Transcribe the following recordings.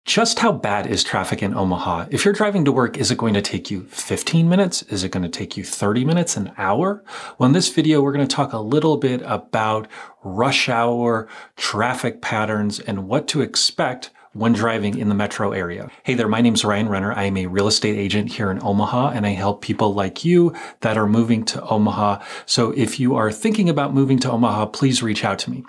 Just how bad is traffic in Omaha? If you're driving to work, is it going to take you 15 minutes? Is it going to take you 30 minutes, an hour? Well, in this video, we're going to talk a little bit about rush hour traffic patterns and what to expect when driving in the metro area. Hey there, my name's Ryan Renner. I am a real estate agent here in Omaha, and I help people like you that are moving to Omaha. So if you are thinking about moving to Omaha, please reach out to me.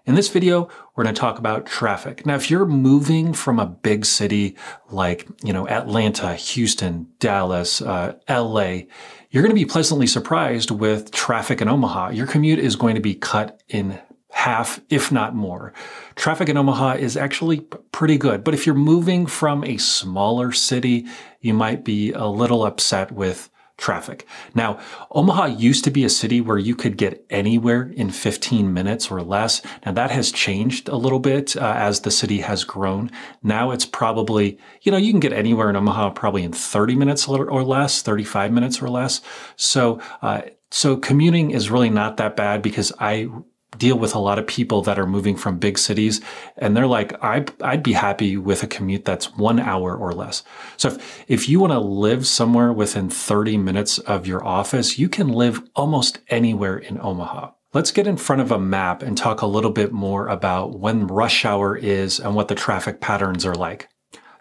In this video, we're going to talk about traffic. Now, if you're moving from a big city like, Atlanta, Houston, Dallas, LA, you're going to be pleasantly surprised with traffic in Omaha. Your commute is going to be cut in half, if not more. Traffic in Omaha is actually pretty good. But if you're moving from a smaller city, you might be a little upset with traffic. Now, Omaha used to be a city where you could get anywhere in 15 minutes or less. Now, that has changed a little bit as the city has grown. Now it's probably, you can get anywhere in Omaha probably in 30 minutes or less, 35 minutes or less. So commuting is really not that bad because I deal with a lot of people that are moving from big cities, and they're like, I'd be happy with a commute that's 1 hour or less. So if you want to live somewhere within 30 minutes of your office, you can live almost anywhere in Omaha. Let's get in front of a map and talk a little bit more about when rush hour is and what the traffic patterns are like.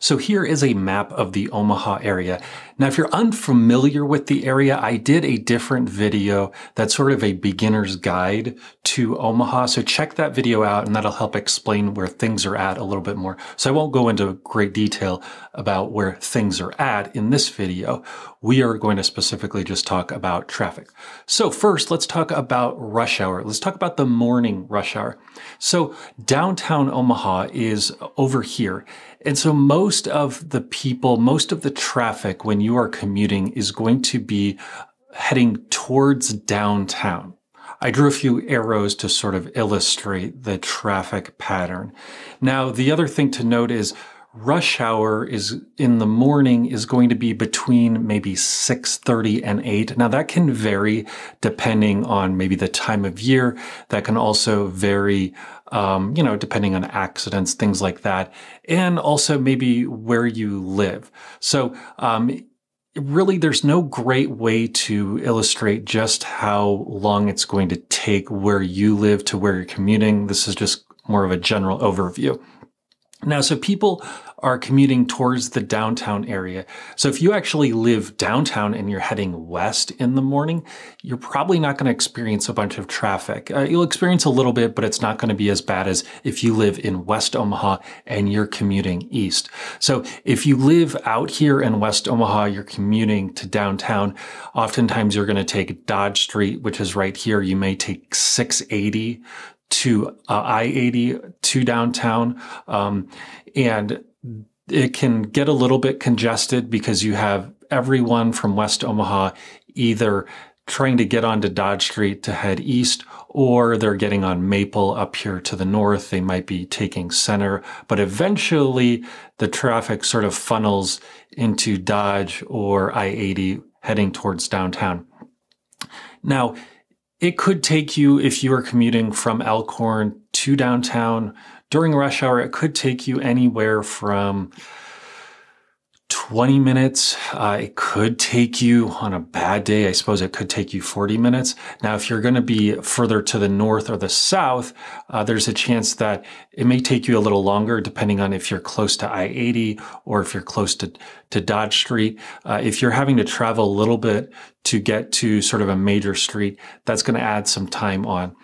So here is a map of the Omaha area. Now, if you're unfamiliar with the area, I did a different video that's sort of a beginner's guide to Omaha. So check that video out, and that'll help explain where things are at a little bit more. So I won't go into great detail about where things are at in this video. We are going to specifically just talk about traffic. So first, let's talk about rush hour. Let's talk about the morning rush hour. So downtown Omaha is over here. And so most of the traffic when you are commuting is going to be heading towards downtown. I drew a few arrows to sort of illustrate the traffic pattern. Now, the other thing to note is rush hour is in the morning is going to be between maybe 6:30 and 8. Now, that can vary depending on maybe the time of year. That can also vary depending on accidents, things like that, and also maybe where you live. So really, there's no great way to illustrate just how long it's going to take where you live to where you're commuting. This is just more of a general overview. Now, so people are commuting towards the downtown area. So if you actually live downtown and you're heading west in the morning, you're probably not going to experience a bunch of traffic. You'll experience a little bit, but it's not going to be as bad as if you live in West Omaha and you're commuting east. So if you live out here in West Omaha, you're commuting to downtown, oftentimes you're going to take Dodge Street, which is right here. You may take 680 to I-80 to downtown, and it can get a little bit congested because you have everyone from West Omaha either trying to get onto Dodge Street to head east, or they're getting on Maple up here to the north. They might be taking Center, but eventually the traffic sort of funnels into Dodge or I-80 heading towards downtown. Now, it could take you, if you are commuting from Elkhorn to downtown during rush hour, it could take you anywhere from 20 minutes. It could take you, on a bad day, I suppose it could take you 40 minutes. Now, if you're going to be further to the north or the south, there's a chance that it may take you a little longer, depending on if you're close to I-80 or if you're close to Dodge Street. If you're having to travel a little bit to get to sort of a major street, that's going to add some time on.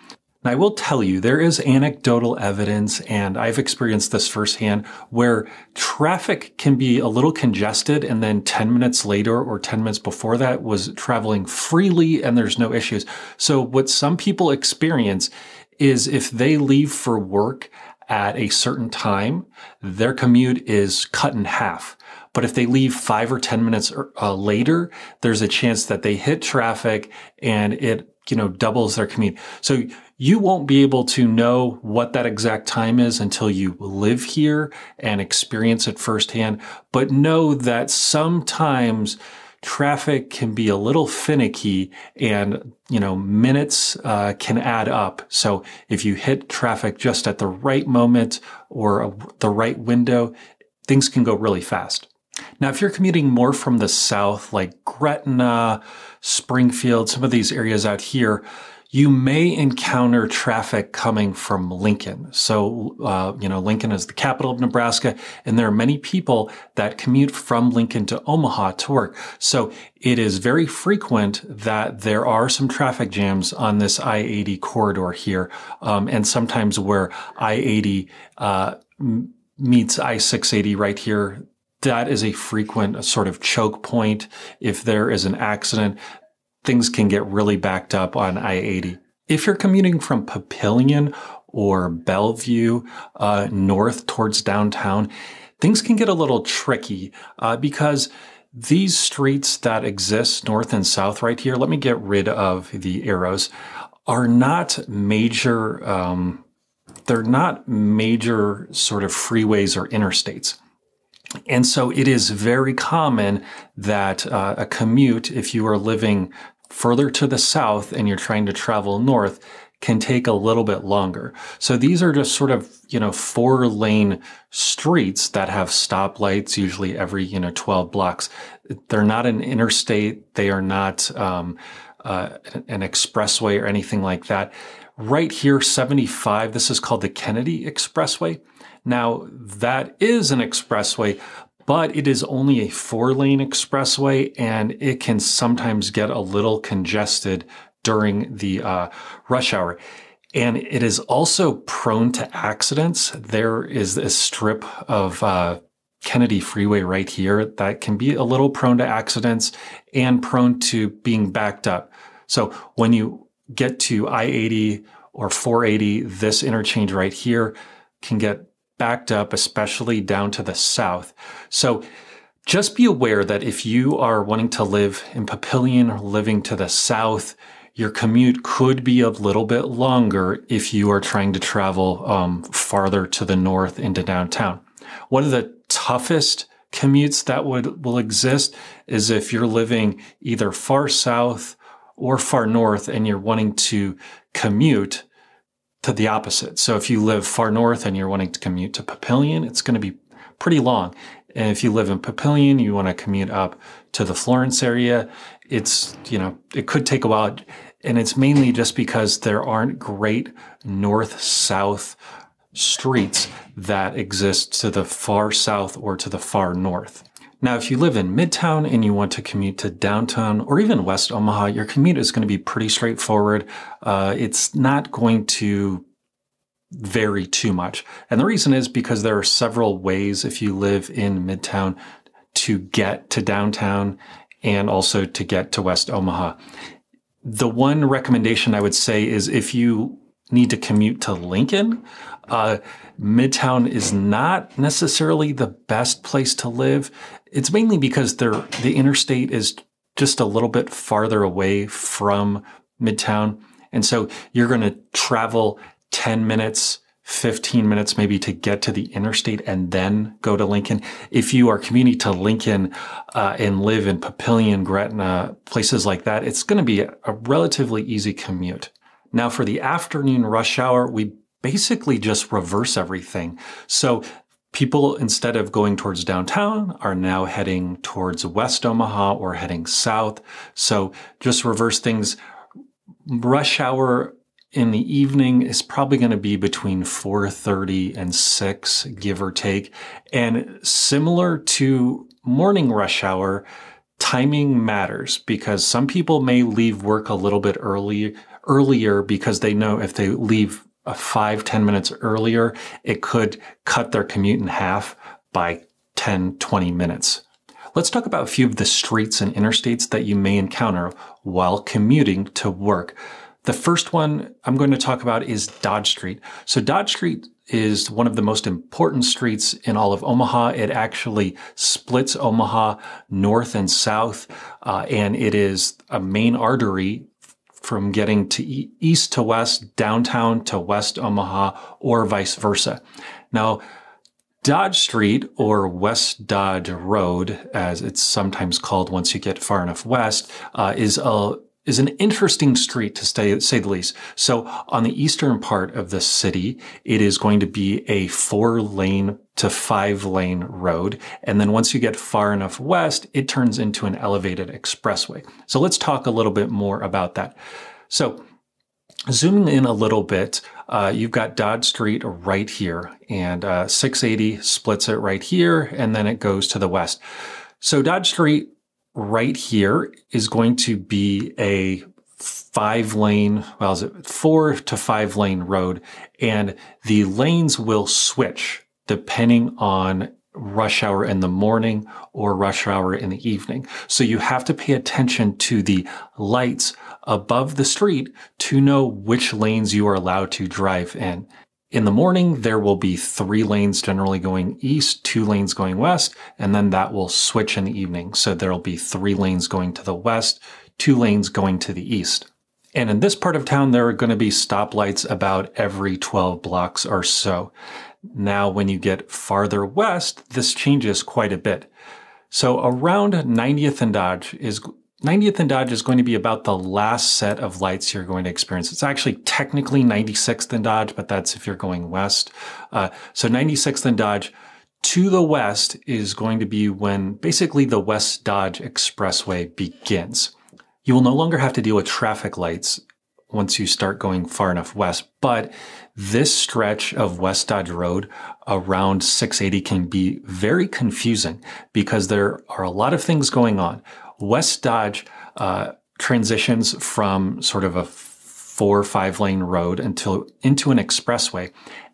And I will tell you, there is anecdotal evidence, and I've experienced this firsthand, where traffic can be a little congested, and then 10 minutes later or 10 minutes before that was traveling freely and there's no issues. So what some people experience is if they leave for work at a certain time, their commute is cut in half. But if they leave 5 or 10 minutes later, there's a chance that they hit traffic and it, doubles their commute. So you won't be able to know what that exact time is until you live here and experience it firsthand. But know that sometimes traffic can be a little finicky and, minutes can add up. So if you hit traffic just at the right moment or the right window, things can go really fast. Now, if you're commuting more from the south, like Gretna, Springfield, some of these areas out here, you may encounter traffic coming from Lincoln. So, Lincoln is the capital of Nebraska, and there are many people that commute from Lincoln to Omaha to work. So it is very frequent that there are some traffic jams on this I-80 corridor here, and sometimes where I-80 meets I-680 right here. That is a frequent sort of choke point. If there is an accident, things can get really backed up on I-80. If you're commuting from Papillion or Bellevue north towards downtown, things can get a little tricky because these streets that exist north and south right here, let me get rid of the arrows, are not major, they're not major sort of freeways or interstates. And so it is very common that a commute, if you are living further to the south and you're trying to travel north, can take a little bit longer. So these are just sort of, 4-lane streets that have stoplights, usually every, 12 blocks. They're not an interstate. They are not an expressway or anything like that. Right here, 75, this is called the Kennedy Expressway. Now, that is an expressway, but it is only a 4-lane expressway, and it can sometimes get a little congested during the rush hour. And it is also prone to accidents. There is a strip of Kennedy Freeway right here that can be a little prone to accidents and prone to being backed up. So when you get to I-80 or 480, this interchange right here can get backed up, especially down to the south. So just be aware that if you are wanting to live in Papillion or living to the south, your commute could be a little bit longer if you are trying to travel farther to the north into downtown. One of the toughest commutes that will exist is if you're living either far south or far north and you're wanting to commute to the opposite. So if you live far north and you're wanting to commute to Papillion, it's going to be pretty long. And if you live in Papillion, you want to commute up to the Florence area, it's, it could take a while. And it's mainly just because there aren't great north-south streets that exist to the far south or to the far north. Now, if you live in Midtown and you want to commute to downtown or even West Omaha, your commute is going to be pretty straightforward. It's not going to vary too much. And the reason is because there are several ways if you live in Midtown to get to downtown and also to get to West Omaha. The one recommendation I would say is if you need to commute to Lincoln, Midtown is not necessarily the best place to live. It's mainly because the interstate is just a little bit farther away from Midtown. And so you're going to travel 10 minutes, 15 minutes maybe to get to the interstate and then go to Lincoln. If you are commuting to Lincoln and live in Papillion, Gretna, places like that, it's going to be a relatively easy commute. Now for the afternoon rush hour, we basically just reverse everything. So people, instead of going towards downtown, are now heading towards West Omaha or heading south. So just reverse things. Rush hour in the evening is probably going to be between 4:30 and 6, give or take. And similar to morning rush hour, timing matters because some people may leave work a little bit earlier because they know if they leave 5-10 minutes earlier, it could cut their commute in half by 10-20 minutes. Let's talk about a few of the streets and interstates that you may encounter while commuting to work. The first one I'm going to talk about is Dodge Street. So Dodge Street is one of the most important streets in all of Omaha. It actually splits Omaha north and south, and it is a main artery from getting to east to west, downtown to West Omaha, or vice versa. Now, Dodge Street, or West Dodge Road, as it's sometimes called once you get far enough west, is is an interesting street to say the least. So on the eastern part of the city, it is going to be a 4-lane to 5-lane road. And then once you get far enough west, it turns into an elevated expressway. So let's talk a little bit more about that. So zooming in a little bit, you've got Dodge Street right here, and 680 splits it right here, and then it goes to the west. So Dodge Street right here is going to be a 5-lane, 4 to 5-lane road, and the lanes will switch depending on rush hour in the morning or rush hour in the evening. So you have to pay attention to the lights above the street to know which lanes you are allowed to drive in. In the morning, there will be 3 lanes generally going east, 2 lanes going west, and then that will switch in the evening. So there'll be 3 lanes going to the west, 2 lanes going to the east. And in this part of town, there are going to be stoplights about every 12 blocks or so. Now, when you get farther west, this changes quite a bit. So around 90th and Dodge is going to be about the last set of lights you're going to experience. It's actually technically 96th and Dodge, but that's if you're going west. So 96th and Dodge to the west is going to be when basically the West Dodge Expressway begins. You will no longer have to deal with traffic lights once you start going far enough west, but this stretch of West Dodge Road around 680 can be very confusing because there are a lot of things going on. West Dodge transitions from sort of a 4 or 5-lane road into an expressway,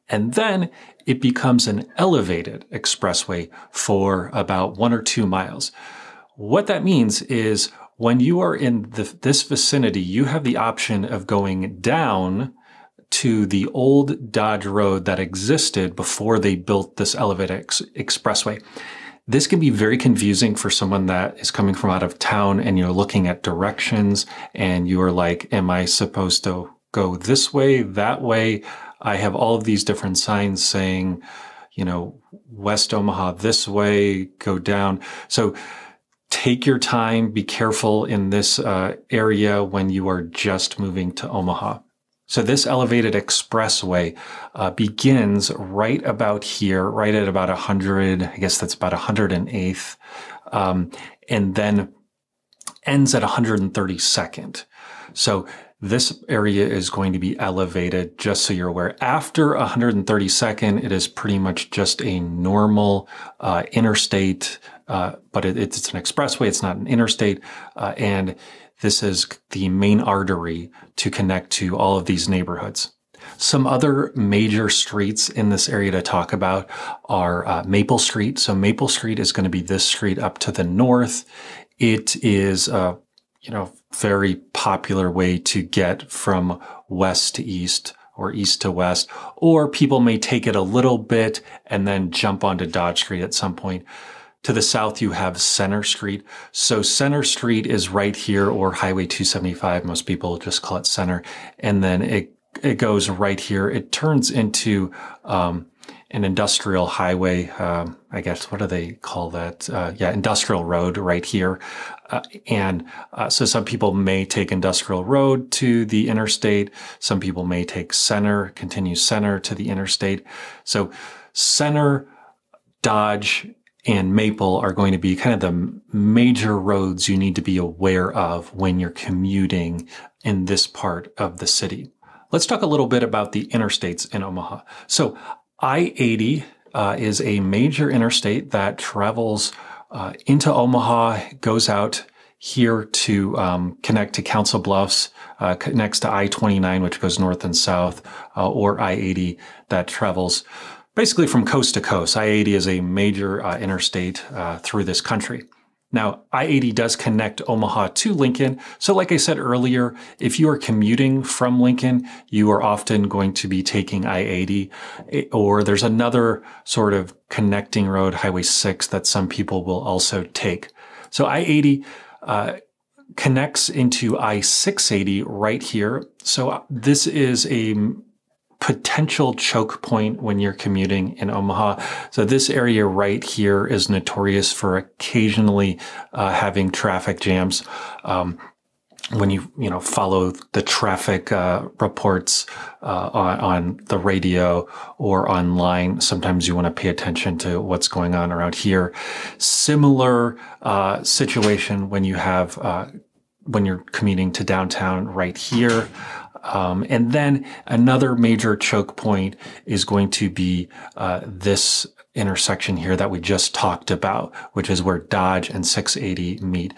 and then it becomes an elevated expressway for about 1 or 2 miles. What that means is when you are in this vicinity, you have the option of going down to the old Dodge Road that existed before they built this elevated expressway. This can be very confusing for someone that is coming from out of town and you're looking at directions and you are like, am I supposed to go this way, that way? I have all of these different signs saying, West Omaha this way, go down. So take your time, be careful in this area when you are just moving to Omaha. So this elevated expressway begins right about here, right at about 100, I guess that's about 108th, and then ends at 132nd. So this area is going to be elevated, just so you're aware. After 132nd, it is pretty much just a normal interstate, but it's an expressway, it's not an interstate, and this is the main artery to connect to all of these neighborhoods. Some other major streets in this area to talk about are Maple Street. So Maple Street is going to be this street up to the north. It is a very popular way to get from west to east or east to west, or people may take it a little bit and then jump onto Dodge Street at some point. To the south, you have Center Street. So Center Street is right here, or Highway 275. Most people just call it Center. And then it goes right here. It turns into an industrial highway. I guess, what do they call that? Industrial road right here. So some people may take Industrial Road to the interstate. Some people may take continue Center to the interstate. So Center, Dodge, and Maple are going to be kind of the major roads you need to be aware of when you're commuting in this part of the city. Let's talk a little bit about the interstates in Omaha. So I-80 is a major interstate that travels into Omaha, goes out here to connect to Council Bluffs, connects to I-29, which goes north and south, or I-80 that travels basically from coast to coast. I-80 is a major interstate through this country. Now, I-80 does connect Omaha to Lincoln. So like I said earlier, if you are commuting from Lincoln, you are often going to be taking I-80, or there's another sort of connecting road, Highway 6, that some people will also take. So I-80 connects into I-680 right here. So this is a potential choke point when you're commuting in Omaha. So this area right here is notorious for occasionally having traffic jams. when you follow the traffic reports on the radio or online, sometimes you want to pay attention to what's going on around here. Similar situation when you have when you're commuting to downtown right here. And then another major choke point is going to be this intersection here that we just talked about, which is where Dodge and 680 meet.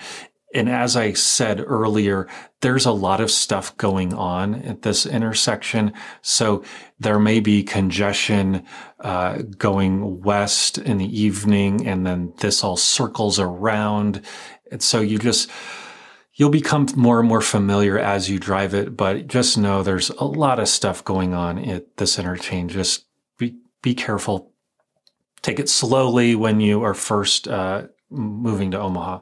And as I said earlier, there's a lot of stuff going on at this intersection. So there may be congestion going west in the evening, and then this all circles around. And so you'll become more and more familiar as you drive it, but just know there's a lot of stuff going on at this interchange. Just be careful. Take it slowly when you are first moving to Omaha.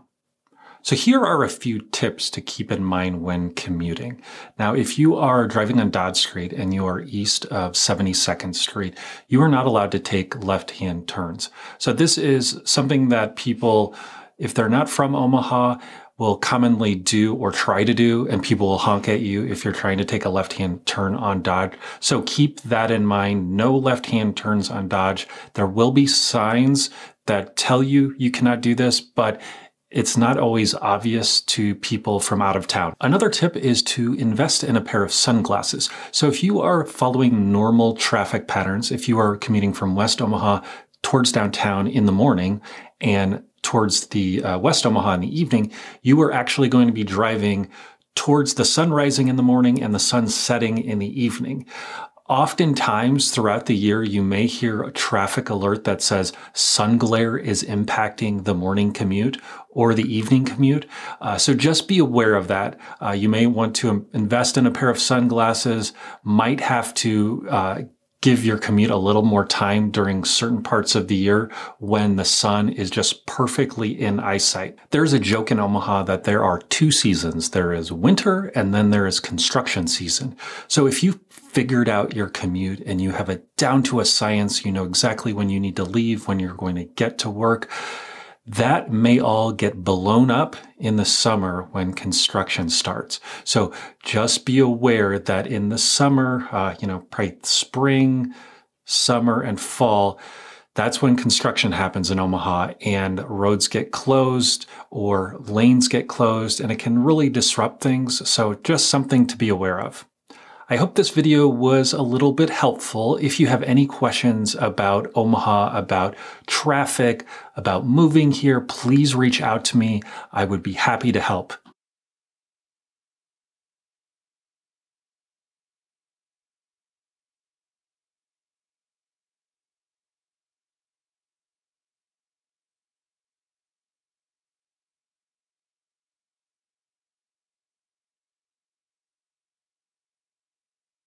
So here are a few tips to keep in mind when commuting. Now, if you are driving on Dodge Street and you are east of 72nd Street, you are not allowed to take left-hand turns. So this is something that people, if they're not from Omaha, will commonly do or try to do, and people will honk at you if you're trying to take a left-hand turn on Dodge. So keep that in mind. No left-hand turns on Dodge. There will be signs that tell you you cannot do this, but it's not always obvious to people from out of town. Another tip is to invest in a pair of sunglasses. So if you are following normal traffic patterns, if you are commuting from West Omaha towards downtown in the morning and towards the West Omaha in the evening, you are actually going to be driving towards the sun rising in the morning and the sun setting in the evening. Oftentimes throughout the year, you may hear a traffic alert that says sun glare is impacting the morning commute or the evening commute. So just be aware of that. You may want to invest in a pair of sunglasses, might have to give your commute a little more time during certain parts of the year when the sun is just perfectly in eyesight. There's a joke in Omaha that there are two seasons. There is winter and then there is construction season. So if you figured out your commute and you have it down to a science, you know exactly when you need to leave, when you're going to get to work, that may all get blown up in the summer when construction starts. So just be aware that in the summer, probably spring, summer, and fall, that's when construction happens in Omaha and roads get closed or lanes get closed, and it can really disrupt things. So just something to be aware of. I hope this video was a little bit helpful. If you have any questions about Omaha, about traffic, about moving here, please reach out to me. I would be happy to help.